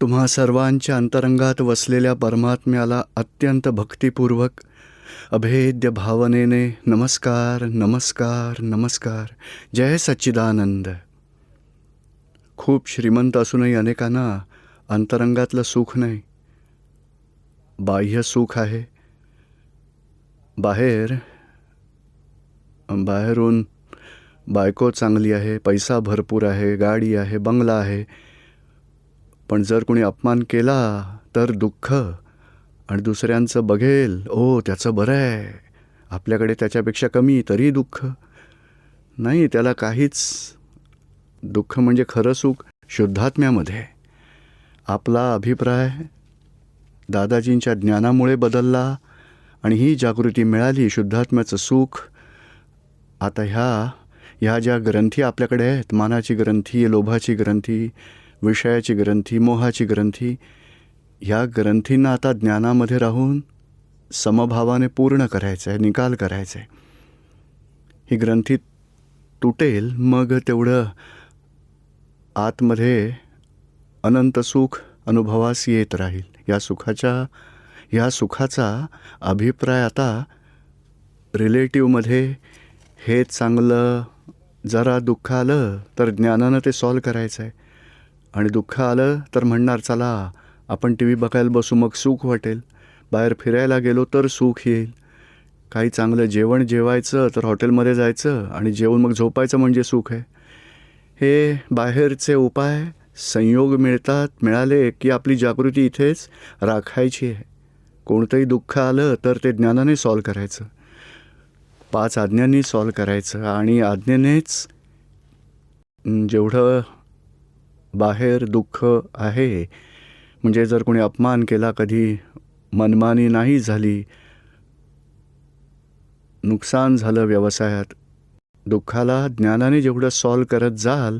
तुम्हा सर्वांच्या अंतरंगात वसलेल्या परमात्म्याला अत्यंत भक्तिपूर्वक अभेद्य भावनेने नमस्कार नमस्कार नमस्कार. जय सच्चिदानंद. खूप श्रीमंत असूनही अनेकांना अंतरंगातलं सुख नाही, बाह्य सुख आहे. बाहेरून बायको चांगली आहे, पैसा भरपूर आहे, गाडी आहे, बंगला आहे, पण जर कोणी अपमान केला तर दुःख. आणि दुसऱ्यांचं बघेल, ओ त्याचं बरं आहे, आपल्याकडे त्याच्यापेक्षा कमी तरी दुःख नाही. त्याला काहीच दुःख म्हणजे खरं सुख शुद्धात्म्यामध्ये. आपला अभिप्राय दादाजींच्या ज्ञानामुळे बदलला आणि ही जागृती मिळाली. शुद्धात्म्याचं सुख आता ह्या ज्या ग्रंथी आपल्याकडे आहेत, मानाची ग्रंथी, लोभाची ग्रंथी, विषयाची ग्रंथी, मोहाची ग्रंथी, ह्या ग्रंथींना आता ज्ञानामध्ये राहून समभावाने पूर्ण करायचं आहे, निकाल करायचा आहे. ही ग्रंथी तुटेल, मग तेवढं आतमध्ये अनंत सुख अनुभवास येत राहील. ह्या सुखाचा अभिप्राय आता रिलेटिव्हमध्ये हे चांगलं, जरा दुःख आलं तर ज्ञानानं ते सॉल्व करायचं आहे. आणि दुःख आलं तर म्हणणार चला आपण टी व्ही बघायला बसू, मग सुख वाटेल. बाहेर फिरायला गेलो तर सुख येईल. काही चांगलं जेवण जेवायचं तर हॉटेलमध्ये जायचं आणि जेवून मग झोपायचं म्हणजे सुख आहे. हे बाहेरचे उपाय संयोग मिळाले की आपली जागृती इथेच राखायची आहे. कोणतंही दुःख आलं तर ते ज्ञानाने सॉल्व करायचं, 5 आज्ञांनी सॉल्व करायचं. आणि आज्ञेनेच जेवढं बाहेर दुःख आहे, म्हणजे जर कोणी अपमान केला, कधी मनमानी नाही झाली, नुकसान झालं व्यवसायात, दुःखाला ज्ञानाने जेवढं सॉल्व करत जाल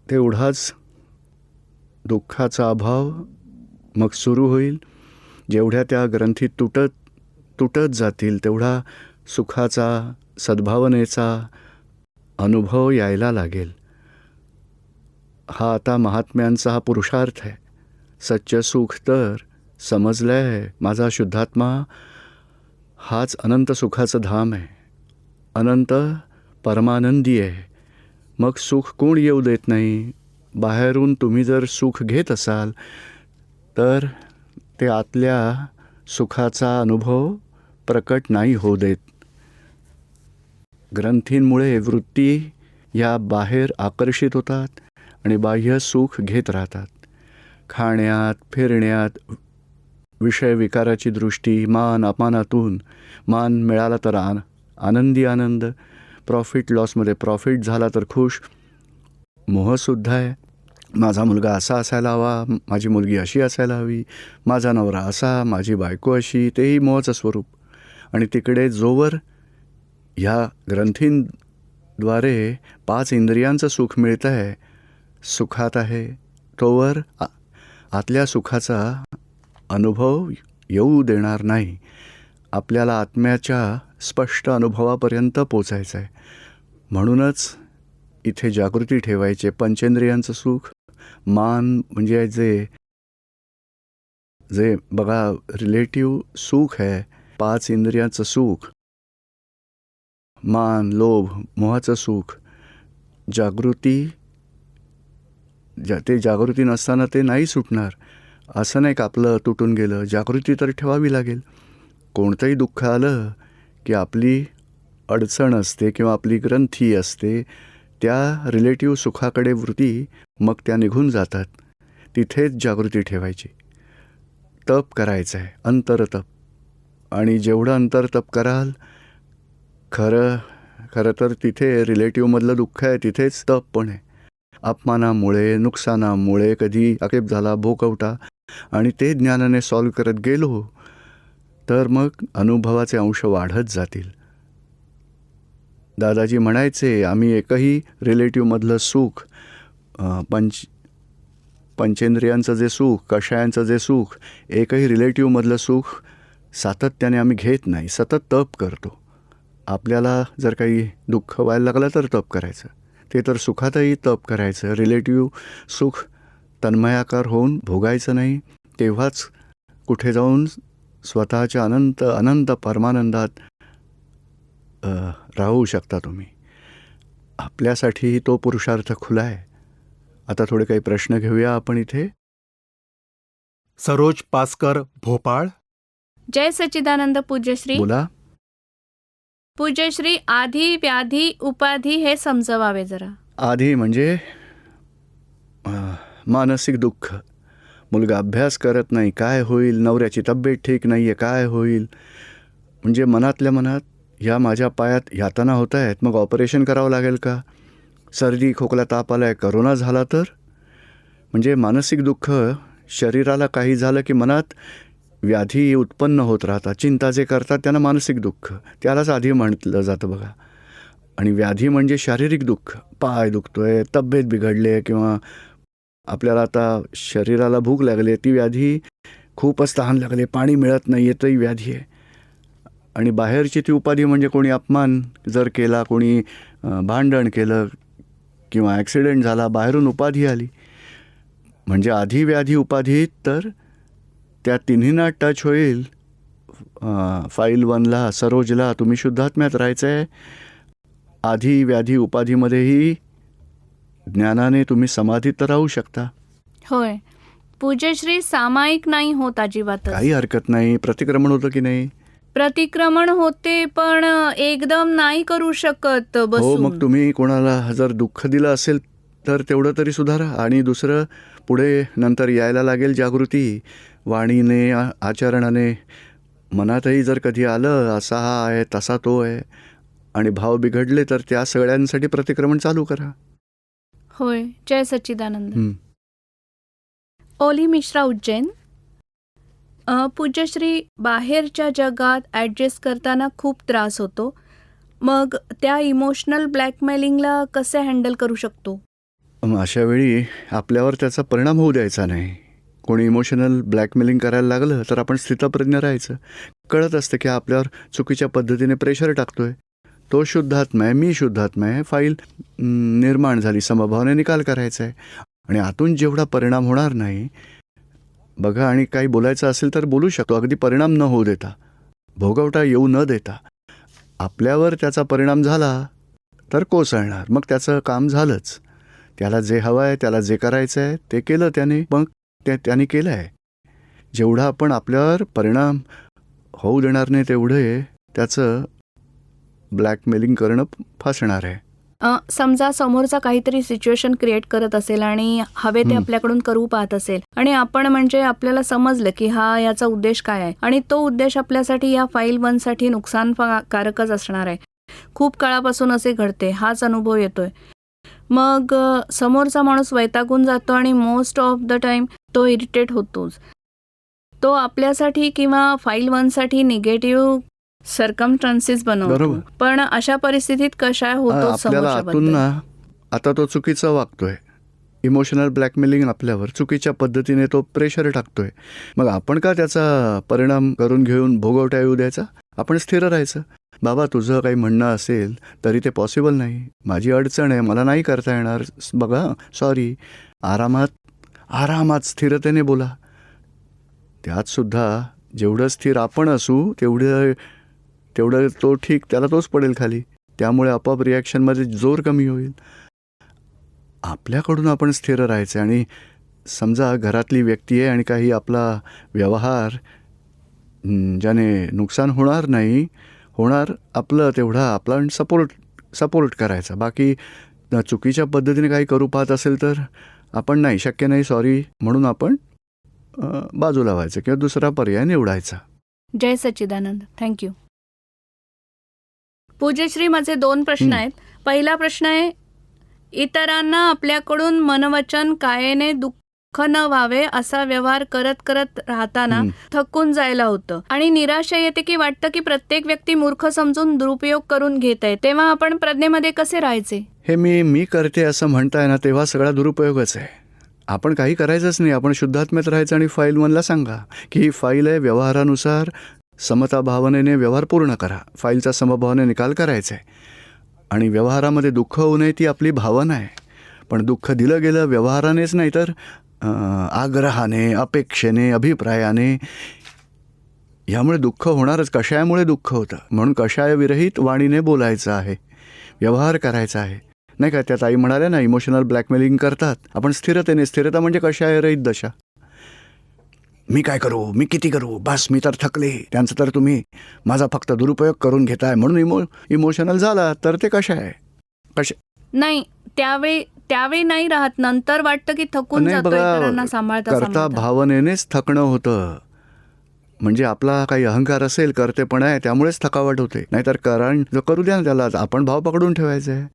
तेवढाच दुःखाचा अभाव मग सुरू होईल. जेवढ्या त्या ग्रंथी तुटत जातील तेवढा सुखाचा, सद्भावनेचा अनुभव यायला लागेल. हा आता महात्म्यांचा हा पुरुषार्थ आहे. सच्च सुख तर समजलं आहे. माझा शुद्धात्मा हाच अनंत सुखाचं धाम आहे, अनंत परमानंदी आहे. मग सुख कोण येऊ देत नाही. बाहेरून तुम्ही जर सुख घेत असाल तर ते आतल्या सुखाचा अनुभव प्रकट नाही होऊ देत. ग्रंथींमुळे वृत्ती या बाहेर आकर्षित होतात आणि बाह्य सुख घेत राहतात. खाण्यात, फिरण्यात, विषय विकाराची दृष्टी, मान अपमानातून मान मिळाला तर आनंदी आनंद, प्रॉफिट लॉसमध्ये प्रॉफिट झाला तर खुश. मोहसुद्धा आहे. माझा मुलगा असा असायला हवा, माझी मुलगी अशी असायला हवी, माझा नवरा असा, माझी बायको अशी, तेही मोहाचं स्वरूप. आणि तिकडे जोवर ह्या ग्रंथींद्वारे 5 इंद्रियांचं सुख मिळतं आहे, सुखात आहे, तोवर आतल्या सुखाचा अनुभव येऊ देणार नाही. आपल्याला आत्म्याच्या स्पष्ट अनुभवापर्यंत पोचायचं आहे. म्हणूनच इथे जागृती ठेवायची. पंचेंद्रियांचं सुख, मान म्हणजे जे बघा रिलेटिव्ह सुख आहे, 5 इंद्रियांचं सुख, मान, लोभ, मोहाचं सुख, ते जागृती नसताना ते नाही सुटणार. असं नाही का आपलं तुटून गेलं. जागृती तर ठेवावी लागेल. कोणतंही दुःख आलं की आपली अडचण असते किंवा आपली ग्रंथी असते, त्या रिलेटिव्ह सुखाकडे वृत्ती मग त्या निघून जातात. तिथेच जागृती ठेवायची. तप करायचं आहे, अंतरतप. आणि जेवढं अंतरतप कराल, खरं तर तिथे रिलेटिव्हमधलं दुःख आहे, तिथेच तप पण आहे. अपमानामुळे, नुकसानामुळे कधी आक्षेप झाला, भोकवटा, आणि ते ज्ञानाने सॉल्व करत गेलो तर मग अनुभवाचे अंश वाढत जातील. दादाजी म्हणायचे, आम्ही एकही रिलेटिव्हमधलं सुख, पंचेंद्रियांचं जे सुख, कषायांचं जे सुख, एकही रिलेटिव्हमधलं सुख सातत्याने आम्ही घेत नाही. सतत तप करतो. आपल्याला जर काही दुःख व्हायला लागलं तर तप करायचं. ते तर सुखातही तप करायचं. रिलेटिव्ह सुख तन्मयाकार होऊन भोगायचं नाही, तेव्हाच कुठे जाऊन स्वतःच्या अनंत अनंत परमानंदात राहू शकता तुम्ही. आपल्यासाठी तो पुरुषार्थ खुला आहे. आता थोडे काही प्रश्न घेऊया आपण इथे. सरोज पासकर, भोपाळ. जय सच्चिदानंद पूज्यश्री. बोला. पूज्यश्री, आधी व्याधी उपाधी हे समजवावे जरा. आधी म्हणजे मानसिक दुःख. मुलगा अभ्यास करत नाही, काय होईल? नवऱ्याची तब्येत ठीक नाही आहे, काय होईल? म्हणजे मनातल्या मनात ह्या माझ्या पायात यातना होत आहेत, मग ऑपरेशन करावं लागेल का? सर्दी खोकला ताप आला आहे, करोना झाला तर? म्हणजे मानसिक दुःख. शरीराला काही झालं की मनात व्याधी उत्पन्न होत राहतात. चिंता जे करतात त्यांना मानसिक दुःख, त्यालाच आधी म्हटलं जातं बघा. आणि व्याधी म्हणजे शारीरिक दुःख. पाय दुखतोय, तब्येत बिघडली आहे, किंवा आपल्याला आता शरीराला भूक लागली, ती व्याधी. खूपच तहान लागले, पाणी मिळत नाही आहे, तरी व्याधी आहे. आणि बाहेरची ती उपाधी म्हणजे कोणी अपमान जर केला, कोणी भांडण केलं किंवा ॲक्सिडेंट झाला, बाहेरून उपाधी आली. म्हणजे आधी व्याधी उपाधी, तर त्या तिन्हींना टच होईल. फाईल 1ला सरोजला तुम्ही शुद्धात्म्यात राहायचं आहे. आधी व्याधी उपाधीमध्येही ज्ञानाने तुम्ही समाधीत तर राहू शकता. होय पूज्यश्री, सामायिक नाही होत अजिबातच. काही हरकत नाही. प्रतिक्रमण होतं की नाही? प्रतिक्रमण होते, पण एकदम नाही करू शकत हो, बसून. मग तुम्ही कोणाला जर दुःख दिलं असेल तर तेवढं तरी सुधारा. आणि दुसरं, पुढे नंतर यायला लागेल जागृती, वाणीने आचरणाने. मनातही जर कधी आलं असा हा आहे, तसा तो आहे, आणि भाव बिघडले, तर त्या सगळ्यांसाठी प्रतिक्रमण चालू करा. होय. जय सच्चिदानंद. ओली मिश्रा, उज्जैन. पूज्यश्री, बाहेरच्या जगात ॲडजस्ट करताना खूप त्रास होतो. मग त्या इमोशनल ब्लॅकमेलिंगला कसे हँडल करू शकतो? अशा वेळी आपल्यावर त्याचा परिणाम होऊ द्यायचा नाही. कोणी इमोशनल ब्लॅकमेलिंग करायला लागलं तर आपण स्थितप्रज्ञ राहायचं. कळत असतं की आपल्यावर चुकीच्या पद्धतीने प्रेशर टाकतोय. तो शुद्धात्मा आहे, मी शुद्धात्मा आहे. फाईल निर्माण झाली, समभावाने निकाल करायचा आहे. आणि आतून जेवढा परिणाम होणार नाही बघा. आणि काही बोलायचं असेल तर बोलू शकतो, अगदी परिणाम न होऊ देता, भोगवटा येऊ न देता. आपल्यावर त्याचा परिणाम झाला तर कोसळणार, मग त्याचं काम झालंच. त्याला जे हवं आहे, त्याला जे करायचं आहे ते केलं त्याने, मग त्याने केलं आहे. जेवढा आपण आपल्यावर परिणाम होऊ देणार नाही तेवढे त्याचं ब्लॅकमेलिंग करणं फासणार आहे. समजा समोरचा काहीतरी सिच्युएशन क्रिएट करत असेल आणि हवे ते आपल्याकडून करू पाहत असेल, आणि आपण म्हणजे आपल्याला समजलं की हा याचा उद्देश काय आहे, आणि तो उद्देश आपल्यासाठी या फाईल 1साठी नुकसानकारकच असणार आहे. खूप काळापासून असे घडते, हाच अनुभव येतोय. मग समोरचा माणूस वैतागून जातो आणि मोस्ट ऑफ द टाइम तो इरिटेट होतोच. तो आपल्यासाठी किंवा फाईल 1साठी निगेटिव्ह सर्कमस्टन्सेस बनवतो. पण अशा परिस्थितीत कशा होतो आपल्याला आतून ना, आता तो चुकीचा वागतोय, इमोशनल ब्लॅकमेलिंग आपल्यावर चुकीच्या पद्धतीने तो प्रेशर टाकतोय. मग आपण का त्याचा परिणाम करून घेऊन भोगवटा येऊ द्यायचा? आपण स्थिर राहायचं. बाबा, तुझं काही म्हणणं असेल तरी ते पॉसिबल नाही, माझी अडचण आहे, मला नाही करता येणार, बघा सॉरी. आरामात स्थिरतेने बोला. त्यातसुद्धा जेवढं स्थिर आपण असू तेवढं तो ठीक, त्याला तोच पडेल खाली. त्यामुळे आपोआप रिॲक्शनमध्ये जोर कमी होईल. आपल्याकडून आपण स्थिर राहायचं. आणि समजा घरातली व्यक्ती आहे आणि काही आपला व्यवहार ज्याने नुकसान होणार नाही, होणार आपलं तेवढा आपला सपोर्ट करायचा. बाकी चुकीच्या पद्धतीने काही करू पाहत असेल तर आपण नाही, शक्य नाही, सॉरी म्हणून आपण बाजूला व्हायचं किंवा दुसरा पर्याय निवडायचा. जय सच्चिदानंद. थँक्यू. पूज्यश्री, माझे 2 प्रश्न आहेत. पहिला प्रश्न आहे, इतरांना आपल्याकडून मनवचन कायेने दुःख न व्हावे असा व्यवहार करत राहताना थकून जायला होतं आणि निराशा येते की वाटतं की प्रत्येक व्यक्ती मूर्ख समजून दुरुपयोग करून घेत आहे. तेव्हा आपण प्रज्ञेमध्ये कसे राहायचे? हे मी करते असं म्हणताय ना, तेव्हा सगळा दुरुपयोगच आहे. आपण काही करायचंच नाही, आपण शुद्धात्म्यात राहायचं आणि फाईल 1ला सांगा की ही फाईल आहे, व्यवहारानुसार समता भावनेने व्यवहार पूर्ण करा. फाईलचा समभावाने निकाल करायचा आहे. आणि व्यवहारामध्ये दुःख होऊ नये ती आपली भावना आहे. पण दुःख दिलं गेलं व्यवहारानेच नाही तर आग्रहाने, अपेक्षेने, अभिप्रायाने, यामुळे दुःख होणारच. कषायामुळे दुःख होतं. म्हणून कषायविरहित वाणीने बोलायचं आहे, व्यवहार करायचा आहे, नाही का. त्या ताई म्हणाल्या ना, इमोशनल ब्लॅकमेलिंग करतात. आपण स्थिरतेने, स्थिरता म्हणजे कषायरहित दशा. मी काय करू, मी किती करू, बस मी तर थकले, त्यांचं तर तुम्ही माझा फक्त दुरुपयोग करून घेताय, म्हणून इमोशनल झाला तर ते कषाय. नाही, त्यावेळी नाही राहत. नंतर वाटतं की थकून नाही जातो बघा, इतरांना सांभाळता करता भावनेनेच थकणं होतं. म्हणजे आपला काही अहंकार असेल, करतेपणा आहे, त्यामुळेच थकावट होते. नाहीतर करू द्या ना त्याला, आपण भाव पकडून ठेवायचा आहे.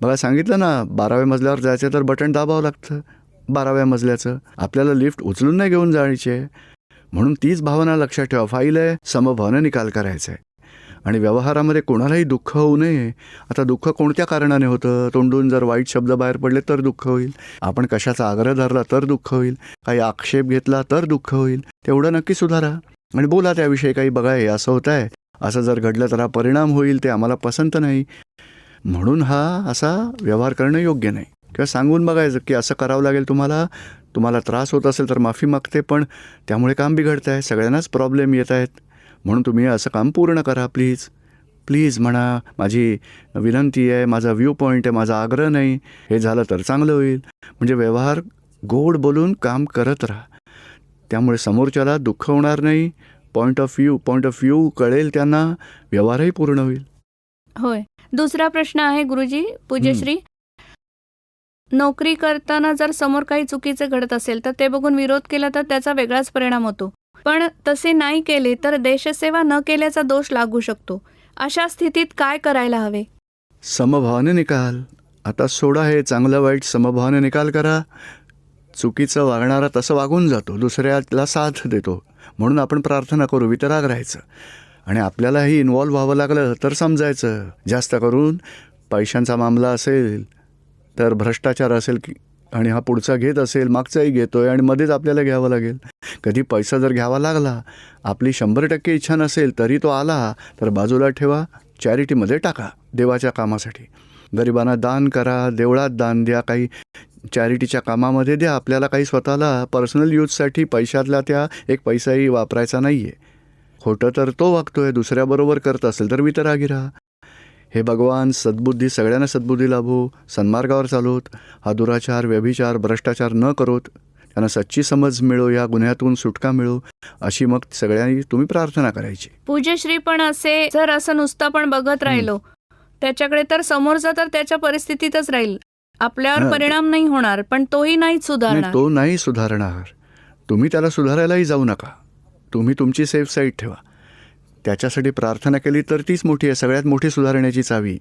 बघा, सांगितलं ना, 12व्या मजल्यावर जायचं तर बटन दाबावं लागतं 12व्या मजल्याचं. आपल्याला लिफ्ट उचलून नाही घेऊन जायची आहे. म्हणून तीच भावना लक्षात ठेवा. फाईल आहे, समभावाने निकाल करायचा आहे. आणि व्यवहारामध्ये कोणालाही दुःख होऊ नये. आता दुःख कोणत्या कारणाने होतं? तोंडून जर वाईट शब्द बाहेर पडले तर दुःख होईल. आपण कशाचा आग्रह धरला तर दुःख होईल. काही आक्षेप घेतला तर दुःख होईल. तेवढं नक्की सुधारा आणि बोला त्याविषयी. काही बघा, हे असं होत आहे, असं जर घडलं तर हा परिणाम होईल, ते आम्हाला पसंत नाही, म्हणून हा असा व्यवहार करणं योग्य नाही. किंवा सांगून बघायचं की असं करावं लागेल, तुम्हाला त्रास होत असेल तर माफी मागते, पण त्यामुळे काम बिघडत आहे, सगळ्यांनाच प्रॉब्लेम येत आहेत, म्हणून तुम्ही असं काम पूर्ण करा प्लीज. प्लीज म्हणा, माझी विनंती आहे, माझा व्ह्यू पॉईंट आहे, माझा आग्रह नाही, हे झालं तर चांगलं होईल. म्हणजे व्यवहार गोड बोलून काम करत राहा. त्यामुळे समोरच्याला दुःख होणार नाही. पॉईंट ऑफ व्ह्यू कळेल त्यांना, व्यवहारही पूर्ण होईल. होय. दुसरा प्रश्न आहे गुरुजी, पूज्यश्री. नोकरी करताना जर समोर काही चुकीचे घडत असेल तर ते बघून विरोध केला तर त्याचा वेगळाच परिणाम होतो. पण तसे नाही केले तर देशसेवा न केल्याचा दोष लागू शकतो. अशा स्थितीत काय करायला हवे? समभावाने निकाल. आता सोडा हे चांगलं वाईट, समभावाने निकाल करा. चुकीचं वागणारा तसं वागून जातो, दुसऱ्याला साथ देतो. म्हणून आपण प्रार्थना करू, वितराग राहायचं. आणि आपल्यालाही इन्व्हॉल्व व्हावं लागलं तर समजायचं. जास्त करून पैशांचा मामला असेल तर भ्रष्टाचार असेल आणि हा पुढचा घेत असेल, मागचाही घेतोय आणि मध्येच आपल्याला घ्यावं लागेल. कधी पैसा जर घ्यावा लागला, आपली 100% इच्छा नसेल तरी तो आला तर बाजूला ठेवा, चॅरिटीमध्ये टाका, देवाच्या कामासाठी. गरिबांना दान करा, देवळात दान द्या, काही चॅरिटीच्या कामामध्ये द्या. आपल्याला काही स्वतःला पर्सनल यूजसाठी पैशातला त्या एक पैसाही वापरायचा नाही आहे. खोटं तर तो वागतोय, दुसऱ्याबरोबर करत असेल तर वितरागी राहा. हे भगवान सद्बुद्धी, सगळ्यांना सद्बुद्धी लाभो, सन्मार्गावर चालवत, हा दुराचार, व्यभिचार, भ्रष्टाचार न करोत, त्यांना सच्ची समज मिळो, या गुन्ह्यातून सुटका मिळो, अशी मग सगळ्यांनी तुम्ही प्रार्थना करायची. पूज्यश्री, पण जर असं नुसतं पण बघत राहिलो त्याच्याकडे तर समोरचा तर त्याच्या परिस्थितीतच राहील, आपल्यावर परिणाम नाही होणार, पण तोही नाही सुधारणार. तो नाही सुधारणार. तुम्ही त्याला सुधारायलाही जाऊ नका. तुम्ही तुमची सेफ साईड ठेवा. त्याच्यासाठी प्रार्थना केली तर तीच मोठी आहे, सगळ्यात मोठी सुधारण्याची चावी.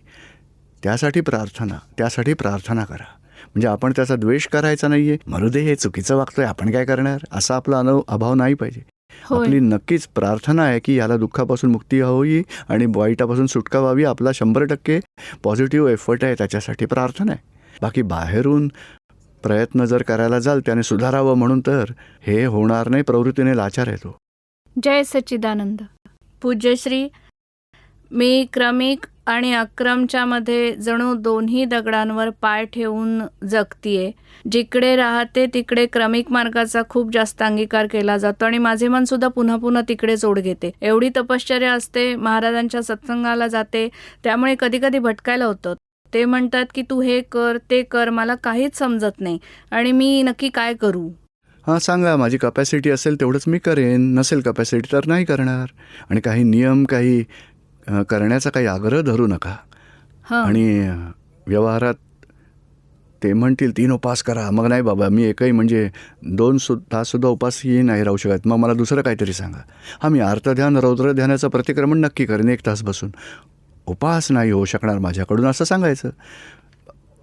त्यासाठी प्रार्थना करा. म्हणजे आपण त्याचा द्वेष करायचा नाही आहे, मरू दे, हे चुकीचं वागतोय, आपण काय करणार, असा आपला अभाव नाही पाहिजे. आपली नक्कीच प्रार्थना आहे की याला दुःखापासून मुक्ती हवी आणि वाईटापासून सुटका व्हावी. आपला 100% पॉझिटिव्ह एफर्ट आहे, त्याच्यासाठी प्रार्थना आहे. बाकी बाहेरून प्रयत्न जर करायला जाल त्याने सुधारावं म्हणून, तर हे होणार नाही. प्रवृत्तीने लाचार येतो. जय सच्चिदानंद. पूज्यश्री, मी क्रमिक आणि अक्रमच्या मध्ये जणू दोन्ही दगडांवर पाय ठेवून जगतीये. जिकडे राहते तिकडे क्रमिक मार्गाचा खूप जास्त अंगीकार केला जातो आणि माझे मन सुद्धा पुन्हा पुन्हा तिकडेच ओढ घेते. एवढी तपश्चर्या असते, महाराजांच्या सत्संगाला जाते, त्यामुळे कधी कधी भटकायला होतं. ते म्हणतात की तू हे कर, ते कर, मला काहीच समजत नाही आणि मी नक्की काय करू? हां, सांगा. माझी कपॅसिटी असेल तेवढंच मी करेन, नसेल कपॅसिटी तर नाही करणार. आणि काही नियम, काही करण्याचा काही आग्रह धरू नका. आणि व्यवहारात ते म्हणतील 3 उपास करा, मग नाही बाबा, मी एकही म्हणजे 2 ताससुद्धा उपासही नाही राहू शकत, मग मला दुसरं काहीतरी सांगा. हां, मी अर्थध्यान, रौद्र ध्यानाचं प्रतिक्रमण नक्की करेन 1 तास बसून, उपास नाही होऊ शकणार माझ्याकडून, असं सांगायचं.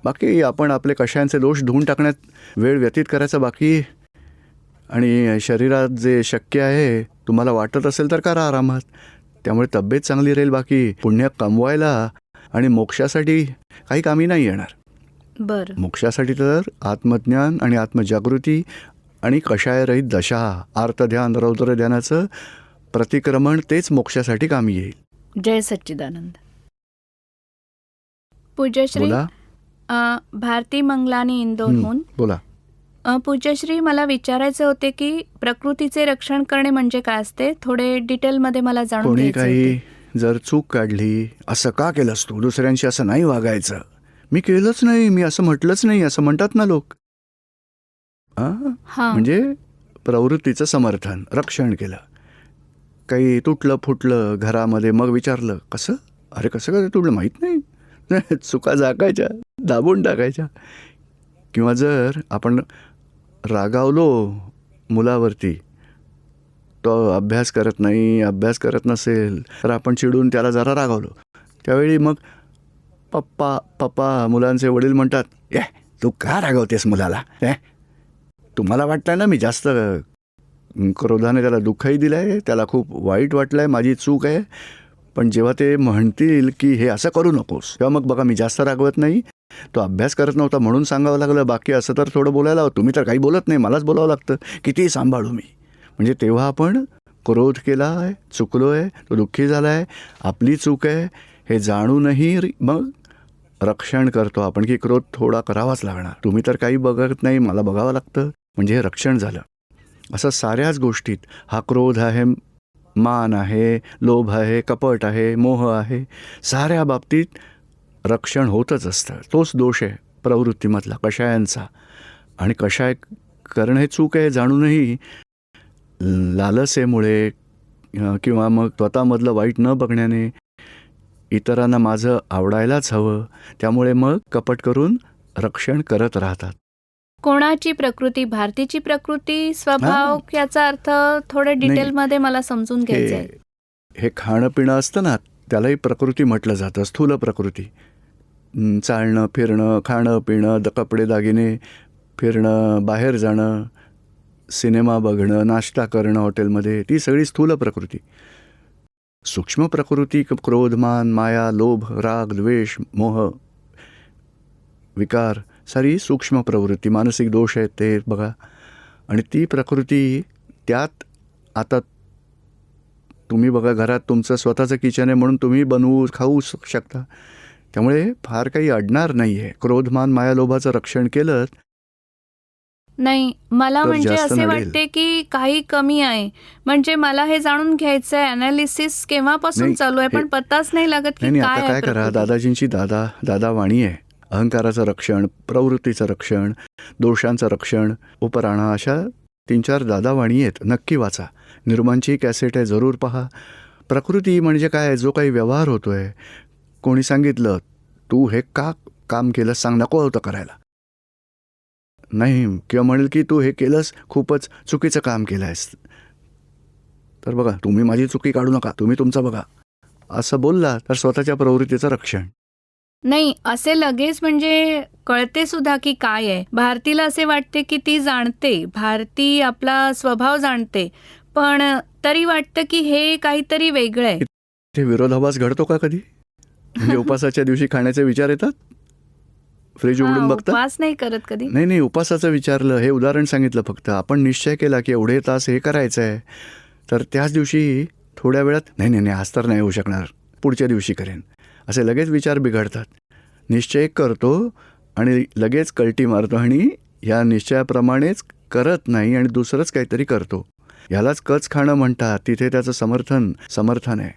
बाकी आपण आपले कशायांचे दोष धुवून टाकण्यात वेळ व्यतीत करायचा बाकी. आणि शरीरात जे शक्य आहे, तुम्हाला वाटत असेल तर करा आरामात, त्यामुळे तब्येत चांगली राहील. बाकी पुण्य कमवायला आणि मोक्षासाठी काही कामी नाही येणार. बरं. मोक्षासाठी तर आत्मज्ञान आणि आत्मजागृती आणि कषायरहित दशा, आर्तध्यान, रौद्र ध्यानाचं प्रतिक्रमण, तेच मोक्षासाठी कामी येईल. जय सच्चिदानंद. पूज्यश्री, बोला. भारती मंगलानी इंदोरहून. बोला. पूज्यश्री, मला विचारायचे होते की प्रकृतीचे रक्षण करणे म्हणजे काय असते, थोडे डिटेलमध्ये मला जाणून कोणी घ्यायचे काही होते. जर चूक काढली, असं का केलंस तू, दुसऱ्यांशी असं नाही वागायचं, मी केलंच नाही, मी असं म्हटलंच नाही, असं म्हणतात ना लोक. हा, म्हणजे प्रवृत्तीचं समर्थन, रक्षण केलं. काही तुटलं फुटलं घरामध्ये, मग विचारलं कसं, अरे कसं काय तुटलं, माहीत नाही, चुका झाकायच्या, दाबून टाकायच्या. किंवा जर आपण रागावलो मुलावरती, तो अभ्यास करत नाही, अभ्यास करत नसेल, तर आपण चिडून त्याला जरा रागावलो, त्यावेळी मग पप्पा पप्पा मुलांचे वडील म्हणतात, ए तू का रागवतेस मुलाला, तुम्हाला वाटतंय ना मी जास्त क्रोधाने त्याला दुःखही दिलं आहे, त्याला खूप वाईट वाटलं आहे, माझी चूक आहे. पण जेव्हा ते म्हणतील की हे असं करू नकोस, तेव्हा मग बघा मी जास्त रागवत नाही, तो अभ्यास करत नव्हता म्हणून सांगावं लागलं, बाकी असं तर थोडं बोलायला हवं, तुम्ही तर काही बोलत नाही, मलाच बोलावं लागतं, कितीही सांभाळू मी. म्हणजे तेव्हा आपण क्रोध केला आहे, चुकलो आहे, तो दुःखी झाला आहे, आपली चूक आहे हे जाणूनही मग रक्षण करतो आपण की क्रोध थोडा करावाच लागणार, तुम्ही तर काही बघत नाही, मला बघावं लागतं, म्हणजे हे रक्षण झालं. असं साऱ्याच गोष्टीत हा क्रोध आहे, मान आहे, लोभ आहे, कपट आहे, मोह आहे, साऱ्या बाबतीत रक्षण होतच असतं. तोच दोष आहे प्रवृत्तीमधला, कषायांचा. आणि कषाय करणं हे चूक आहे जाणूनही लालसेमुळे किंवा मग स्वतःमधलं वाईट न बघण्याने इतरांना माझं आवडायलाच हवं, त्यामुळे मग कपट करून रक्षण करत राहतात. कोणाची प्रकृती, भारतीची प्रकृती, स्वभाव, याचा अर्थ थोडं डिटेलमध्ये मला समजून घ्यायचं आहे. हे खाणं पिणं असतं ना, त्यालाही प्रकृती म्हटलं जातं, स्थूल प्रकृती. चालणं फिरणं, खाणं पिणं, कपडे दागिने, फिरणं, बाहेर जाणं, सिनेमा बघणं, नाश्ता करणं हॉटेलमध्ये, ती सगळी स्थूल प्रकृती. सूक्ष्म प्रकृती क्रोध, मान, माया, लोभ, राग, द्वेष, मोह, विकार, सारी सूक्ष्म प्रवृत्ती, मानसिक दोष आहेत ते बघा. आणि ती प्रकृती, त्यात आता तुम्ही बघा, घरात तुमचं स्वतःचं किचन आहे म्हणून तुम्ही बनवू खाऊ शकता, त्यामुळे फार काही अडणार नाही आहे. क्रोध, मान, माया, लोभाचं रक्षण केलं नाही, मला तर म्हणजे जास्त असे नडेल. वाटते की काही कमी आहे, म्हणजे मला हे जाणून घ्यायचं आहे, अनालिसिस केव्हापासून नाही, चालू आहे पण पत्ताच नाही लागत की नाही, काय आता आहे काय करा, प्रकृती. दादाजींची दादावाणी आहे, अहंकाराचं रक्षण, प्रवृत्तीचं रक्षण, दोषांचं रक्षण, उपराणा, अशा 3-4 दादावाणी आहेत, नक्की वाचा. निर्माणची कॅसेट आहे, जरूर पहा. प्रकृती म्हणजे काय, जो काही व्यवहार होतोय, कोणी सांगितलं तू हे का काम केलं, सांग, नको होतं करायला, नाही, किंवा म्हणेल की तू हे केलंस, खूपच चुकीचं काम केलं आहेस, तर बघा तुम्ही माझी चुकी काढू नका, तुम्ही तुमचं बघा, असं बोलला तर स्वतःच्या प्रवृत्तीचं रक्षण. नाही, असे लगेच म्हणजे कळते सुद्धा की काय आहे. भारतीला असे वाटते की ती जाणते, भारती आपला स्वभाव जाणते, पण तरी वाटतं की हे काहीतरी वेगळं आहे. ते विरोधाभास घडतो का कधी, म्हणजे उपासाच्या दिवशी खाण्याचे विचार येतात, फ्रीज उघडून बघता, उपवास नाही करत कधी. नाही, उपासाचं विचारलं, हे उदाहरण सांगितलं फक्त. आपण निश्चय केला की एवढे तास हे करायचं आहे, तर त्याच दिवशी थोड्या वेळात नाही आज तर नाही होऊ शकणार, पुढच्या दिवशी करेन, असे लगेच विचार बिघडतात. निश्चय करतो आणि लगेच कल्टी मारतो आणि या निश्चयाप्रमाणेच करत नाही आणि दुसरंच काहीतरी करतो. यालाच कच खाणं म्हणतात. तिथे त्याचं समर्थन आहे.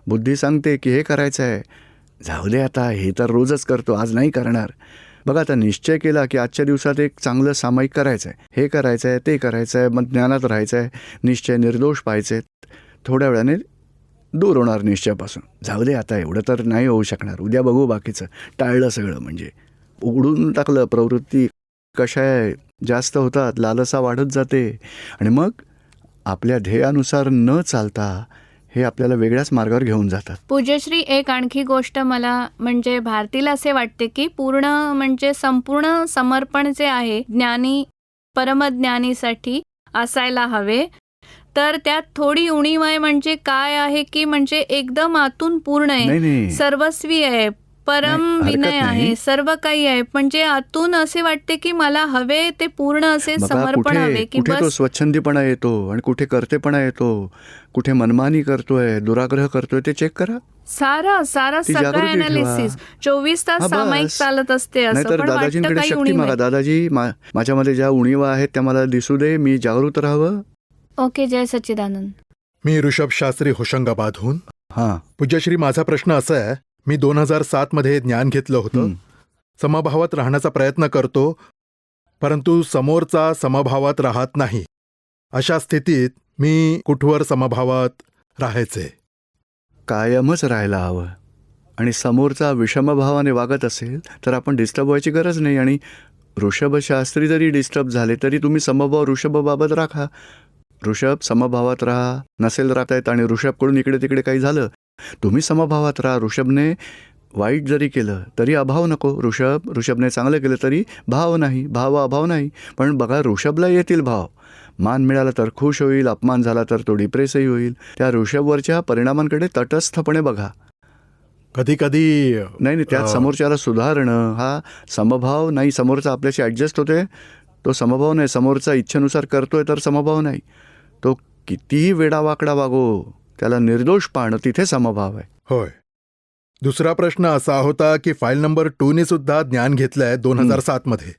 बुद्धी सांगते की हे करायचं आहे, जाऊ दे आता, हे तर रोजच करतो, आज नाही करणार. बघा, आता निश्चय केला की आजच्या दिवसात एक चांगलं सामायिक करायचं आहे, हे करायचं आहे, ते करायचं आहे, मग ज्ञानात राहायचं आहे, निश्चय निर्दोष पाहायचे, थोड्या वेळाने दूर होणार निश्चयापासून. जाऊ दे आता, एवढं तर नाही होऊ शकणार, उद्या बघू, बाकीचं टाळलं सगळं, म्हणजे उघडून टाकलं. प्रवृत्ती कशा जास्त होतात, लालसा वाढत जाते आणि मग आपल्या ध्येयानुसार न चालता हे आपल्याला वेगळ्याच मार्गावर घेऊन जातात. पूज्यश्री, एक आणखी गोष्ट मला म्हणजे भारतीला असे वाटते की पूर्ण म्हणजे संपूर्ण समर्पण जे आहे ज्ञानी परमज्ञानीसाठी असायला हवे, तर त्यात थोडी उणीव आहे. म्हणजे काय आहे की म्हणजे एकदम आतून पूर्ण आहे, नाही, सर्वस्वी आहे, परम नाही, हरकत विनय नाही. आहे, सर्व काही आहे, म्हणजे आतून असे वाटते की मला हवे ते पूर्ण असे बघा समर्पण हवे कुठे की कुठे तो बस. स्वच्छंदीपणा येतो आणि कुठे कर्तेपणा येतो, कुठे मनमानी करतोय, दुराग्रह करतोय, ते चेक करा. सारा सारा ती सगळं जागृती ठेवा. अनालिसिस 24 तास हा सामायिक बस. चालत असते असं, नाहीतर पण वाटतं दादाजींकडे काही शक्ती उणीव मागा. आहे. दादाजी माझ्यामध्ये ज्या उणीवा आहेत त्या मला दिसू दे, मी जागृत राहावं. ओके, जय सच्चिदानंद. मी ऋषभ शास्त्री होशंगाबादहून. हां. पूज्यश्री, माझा प्रश्न असा आहे, मी 2007 मध्ये ज्ञान घेतलं होतं. हं. समभावात राहण्याचा प्रयत्न करतो, परंतु समोरचा समभावात राहत नाही. अशा स्थितीत मी कुठवर समभावात राहायचे? कायमच राहायला हवं. आणि समोरचा विषमभावाने वागत असेल तर आपण डिस्टर्ब व्हायची गरज नाही. आणि ऋषभशास्त्री जरी डिस्टर्ब झाले तरी तुम्ही समभाव ऋषभबाबत राखा. ऋषभ समभावात राहा. नसेल राहता येत आणि ऋषभकडून इकडे तिकडे काही झालं, तुम्ही समभावात राहा. ऋषभने वाईट जरी केलं तरी अभाव नको. ऋषभने चांगलं केलं तरी भाव नाही, अभाव नाही. पण बघा, ऋषभला येतील भाव. मान मिळाला तर खुश होईल, अपमान झाला तर तो डिप्रेसही होईल. त्या ऋषभवरच्या परिणामांकडे तटस्थपणे बघा. कधी कधी नाही, त्यात समोरच्याला सुधारणं हा समभाव नाही. समोरचा आपल्याशी ॲडजस्ट होते, तो समभाव नाही. समोरचा इच्छेनुसार करतोय तर समभाव नाही. तो कितीही वेडावाकडा वागो, त्याला निर्दोष पाहणं, तिथे समभाव आहे. होय. दुसरा प्रश्न असा होता की फाईल नंबर 2 ने सुद्धा ज्ञान घेतलंय 2007 मध्ये.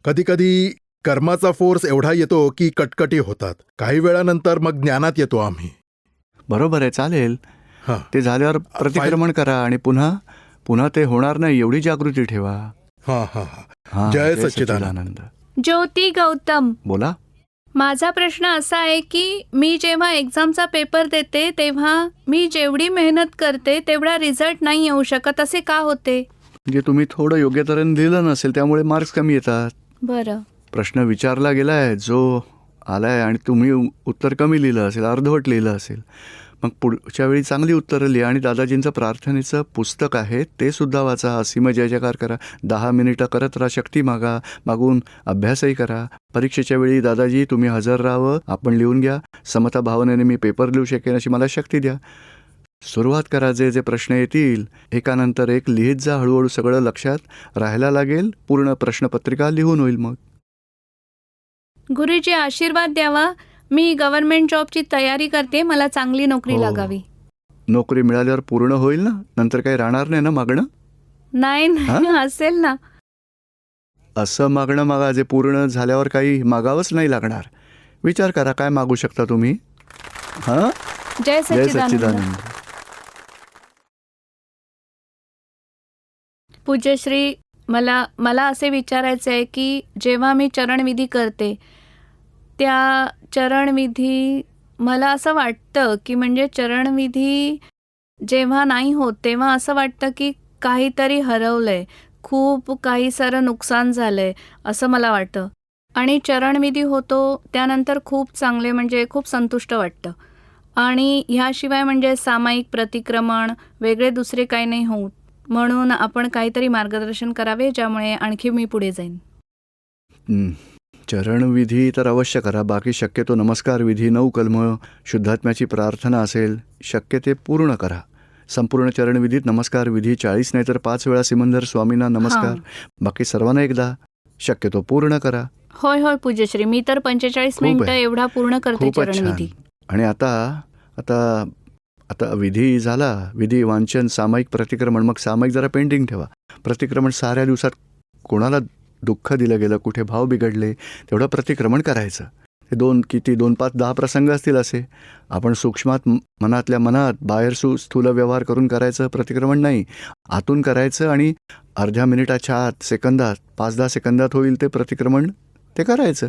कधी कधी कर्माचा फोर्स एवढा येतो की कटकटी होतात. काही वेळानंतर मग ज्ञानात येतो आम्ही. बरोबर आहे, चालेल. हां. ते झाल्यावर प्रतिक्रमण करा आणि पुन्हा ते होणार नाही एवढी जागृती ठेवा. हां हां हां. हां, जय सच्चिदानंद. ज्योती गौतम, बोला. माझा प्रश्न असा आहे की मी जेव्हा एक्झामचा पेपर देते तेव्हा मी जेवढी मेहनत करते तेवढा रिझल्ट नाही येऊ शकत, असे का होते? म्हणजे तुम्ही थोडं योग्य तऱ्हेने लिहिलं नसेल, त्यामुळे मार्क्स कमी येतात. बरं. प्रश्न विचारला गेलाय, जो आलाय आणि तुम्ही उत्तर कमी लिहिलं असेल, अर्धवट लिहिलं असेल, मग पुढच्या वेळी चांगली उत्तरं लिहा. आणि दादाजींचं प्रार्थनेचं पुस्तक आहे ते सुद्धा वाचा. असीम जय जयकार करा. 10 मिनिटं करत राहा. शक्ती मागून अभ्यासही करा. परीक्षेच्या वेळी दादाजी तुम्ही हजर राहावं, आपण लिहून घ्या. समता भावनेने मी पेपर लिहू शकेन अशी मला शक्ती द्या. सुरुवात करा. जे प्रश्न येतील एकानंतर एक लिहित जा. हळूहळू सगळं लक्षात राहायला लागेल. पूर्ण प्रश्नपत्रिका लिहून होईल. मग गुरुजी, आशीर्वाद द्यावा. मी गव्हर्नमेंट जॉबची तयारी करते, मला चांगली नोकरी हो. लागावी. नोकरी मिळाल्यावर पूर्ण होईल ना, नंतर काही राहणार नाही ना मागणं. नाही असेल ना. असं मागणं मागा जे पूर्ण झाल्यावर काही मागावंच नाही लागणार. विचार करा काय मागू शकता तुम्ही. हां, जय जय सच्चिदानंद. सच्चिदानंद. पूज्यश्री, मला असे विचारायचे आहे की जेव्हा मी चरणविधी करते त्या चरणविधी मला असं वाटतं की म्हणजे चरणविधी जेव्हा नाही होत तेव्हा असं वाटतं की काहीतरी हरवलंय, खूप काही सारं नुकसान झालंय असं मला वाटतं. आणि चरणविधी होतो त्यानंतर खूप चांगले म्हणजे खूप संतुष्ट वाटतं. आणि ह्याशिवाय म्हणजे सामायिक प्रतिक्रमण वेगळे दुसरे काही नाही होत. म्हणून आपण काहीतरी मार्गदर्शन करावे ज्यामुळे आणखी मी पुढे जाईन. चरणविधी तर अवश्य करा. बाकी शक्यतो नमस्कार विधी, 9 कलमं, शुद्धात्म्याची प्रार्थना असेल, शक्य ते पूर्ण करा. संपूर्ण चरणविधीत नमस्कार विधी 40 नाही तर 5 वेळा सिमंदर स्वामींना नमस्कार. बाकी सर्वांना एकदा शक्यतो पूर्ण करा. होय होय पूज्यश्री, मी तर 45 खूप मिनिटं आहे. एवढा पूर्ण करते खूपच छान. चरणविधी. आणि आता विधी झाला. विधी, वांचन, सामायिक प्रतिक्रमण. मग सामायिक जरा पेंडिंग ठेवा. प्रतिक्रमण साऱ्या दिवसात कोणाला दुःख दिलं गेलं, कुठे भाव बिघडले, तेवढं प्रतिक्रमण करायचं. हे 2, 5, 10 प्रसंग असतील असे. आपण सूक्ष्मात मनातल्या मनात बाहेर स्थूल व्यवहार करून करायचं प्रतिक्रमण नाही. आतून करायचं आणि अर्ध्या मिनिटाच्या आत, सेकंदात, 5-10 सेकंदात होईल ते प्रतिक्रमण ते करायचं.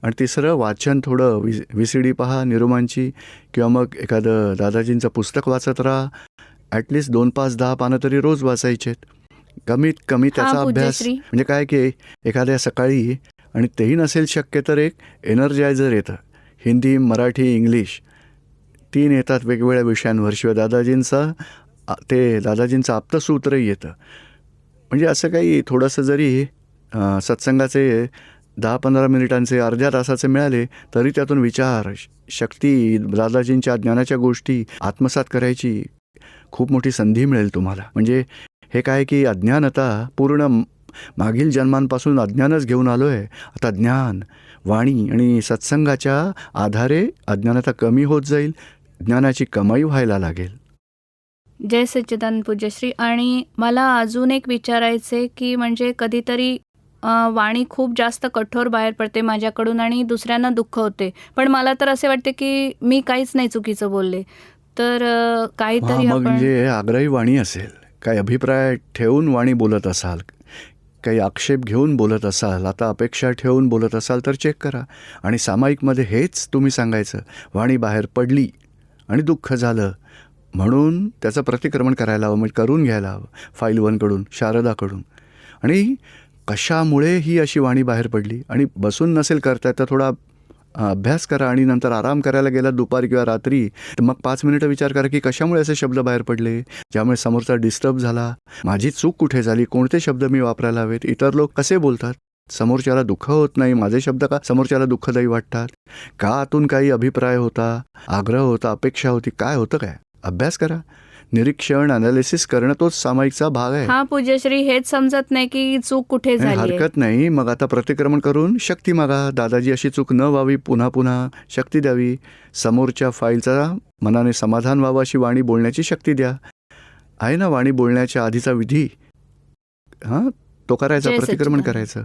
आणि तिसरं, वाचन थोडं VCD पहा निरुमांची, किंवा मग एखादं दादाजींचं पुस्तक वाचत राहा. ॲटलिस्ट 2, 5, 10 पानं तरी रोज वाचायचेत. कमीत कमी त्याचा अभ्यास. पूज्यश्री. म्हणजे काय की एखाद्या सकाळी, आणि तेही नसेल शक्य तर एक एनर्जायझर येतं. हिंदी, मराठी, इंग्लिश 3 येतात वेगवेगळ्या विषयांवर. शिवाय दादाजींचं आप्तसूत्रही येतं. म्हणजे असं काही थोडंसं जरी सत्संगाचे 10-15 मिनिटांचे, अर्ध्या तासाचे मिळाले तरी त्यातून विचार शक्ती, दादाजींच्या ज्ञानाच्या गोष्टी आत्मसात करायची खूप मोठी संधी मिळेल तुम्हाला. म्हणजे हे काय की अज्ञानता पूर्ण मागील जन्मांपासून अज्ञानच घेऊन आलो आहे. आता ज्ञान, वाणी आणि सत्संगाच्या आधारे अज्ञानता कमी होत जाईल, ज्ञानाची कमाई व्हायला लागेल. जय सच्चिदानंद पूज्यश्री. आणि मला अजून एक विचारायचे की म्हणजे कधीतरी वाणी खूप जास्त कठोर बाहेर पडते माझ्याकडून आणि दुसऱ्यांना दुःख होते, पण मला तर असे वाटते की मी काहीच नाही चुकीचं बोलले. तर काहीतरी मग आपण म्हणजे आग्रही वाणी असेल, काही अभिप्राय ठेवून वाणी बोलत असाल, काही आक्षेप घेऊन बोलत असाल, आता अपेक्षा ठेवून बोलत असाल तर चेक करा. आणि सामायिकमध्ये हेच तुम्ही सांगायचं, वाणी बाहेर पडली आणि दुःख झालं म्हणून त्याचं प्रतिक्रमण करायला हवं, म्हणजे करून घ्यायला हवं फाईल 1 कडून, शारदाकडून. आणि कशामुळे ही अशी वाणी बाहेर पडली, आणि बसून नसेल करताय तर थोडा अभ्यास करा आणि नंतर आराम करायला गेला दुपारी किंवा रात्री तर मग 5 मिनिटं विचार करा की कशामुळे असे शब्द बाहेर पडले, ज्यामुळे समोरचा डिस्टर्ब झाला, माझी चूक कुठे झाली, कोणते शब्द मी वापरायला हवेत, इतर लोक कसे बोलतात, समोरच्याला दुःख होत नाही, माझे शब्द का समोरच्याला दुःखदायी वाटतात, का आतून काही अभिप्राय होता, आग्रह होता, अपेक्षा होती, काय होतं, काय अभ्यास करा. निरीक्षण, अनालिसिस करणं तोच सामायिकचा भाग आहे. हा पूज्यश्री, हेच समजत नाही की चूक कुठे नाही, झाली. हरकत नाही. मग आता प्रतिक्रमण करून शक्ती मागा. दादाजी अशी चूक न व्हावी, पुन्हा पुन्हा शक्ती द्यावी. समोरच्या फाईलचा मनाने समाधान व्हावं अशी वाणी बोलण्याची शक्ती द्या. आहे ना वाणी बोलण्याच्या आधीचा विधी, हां तो करायचा, जय प्रतिक्रमण सच्चिदानंद. करायचं.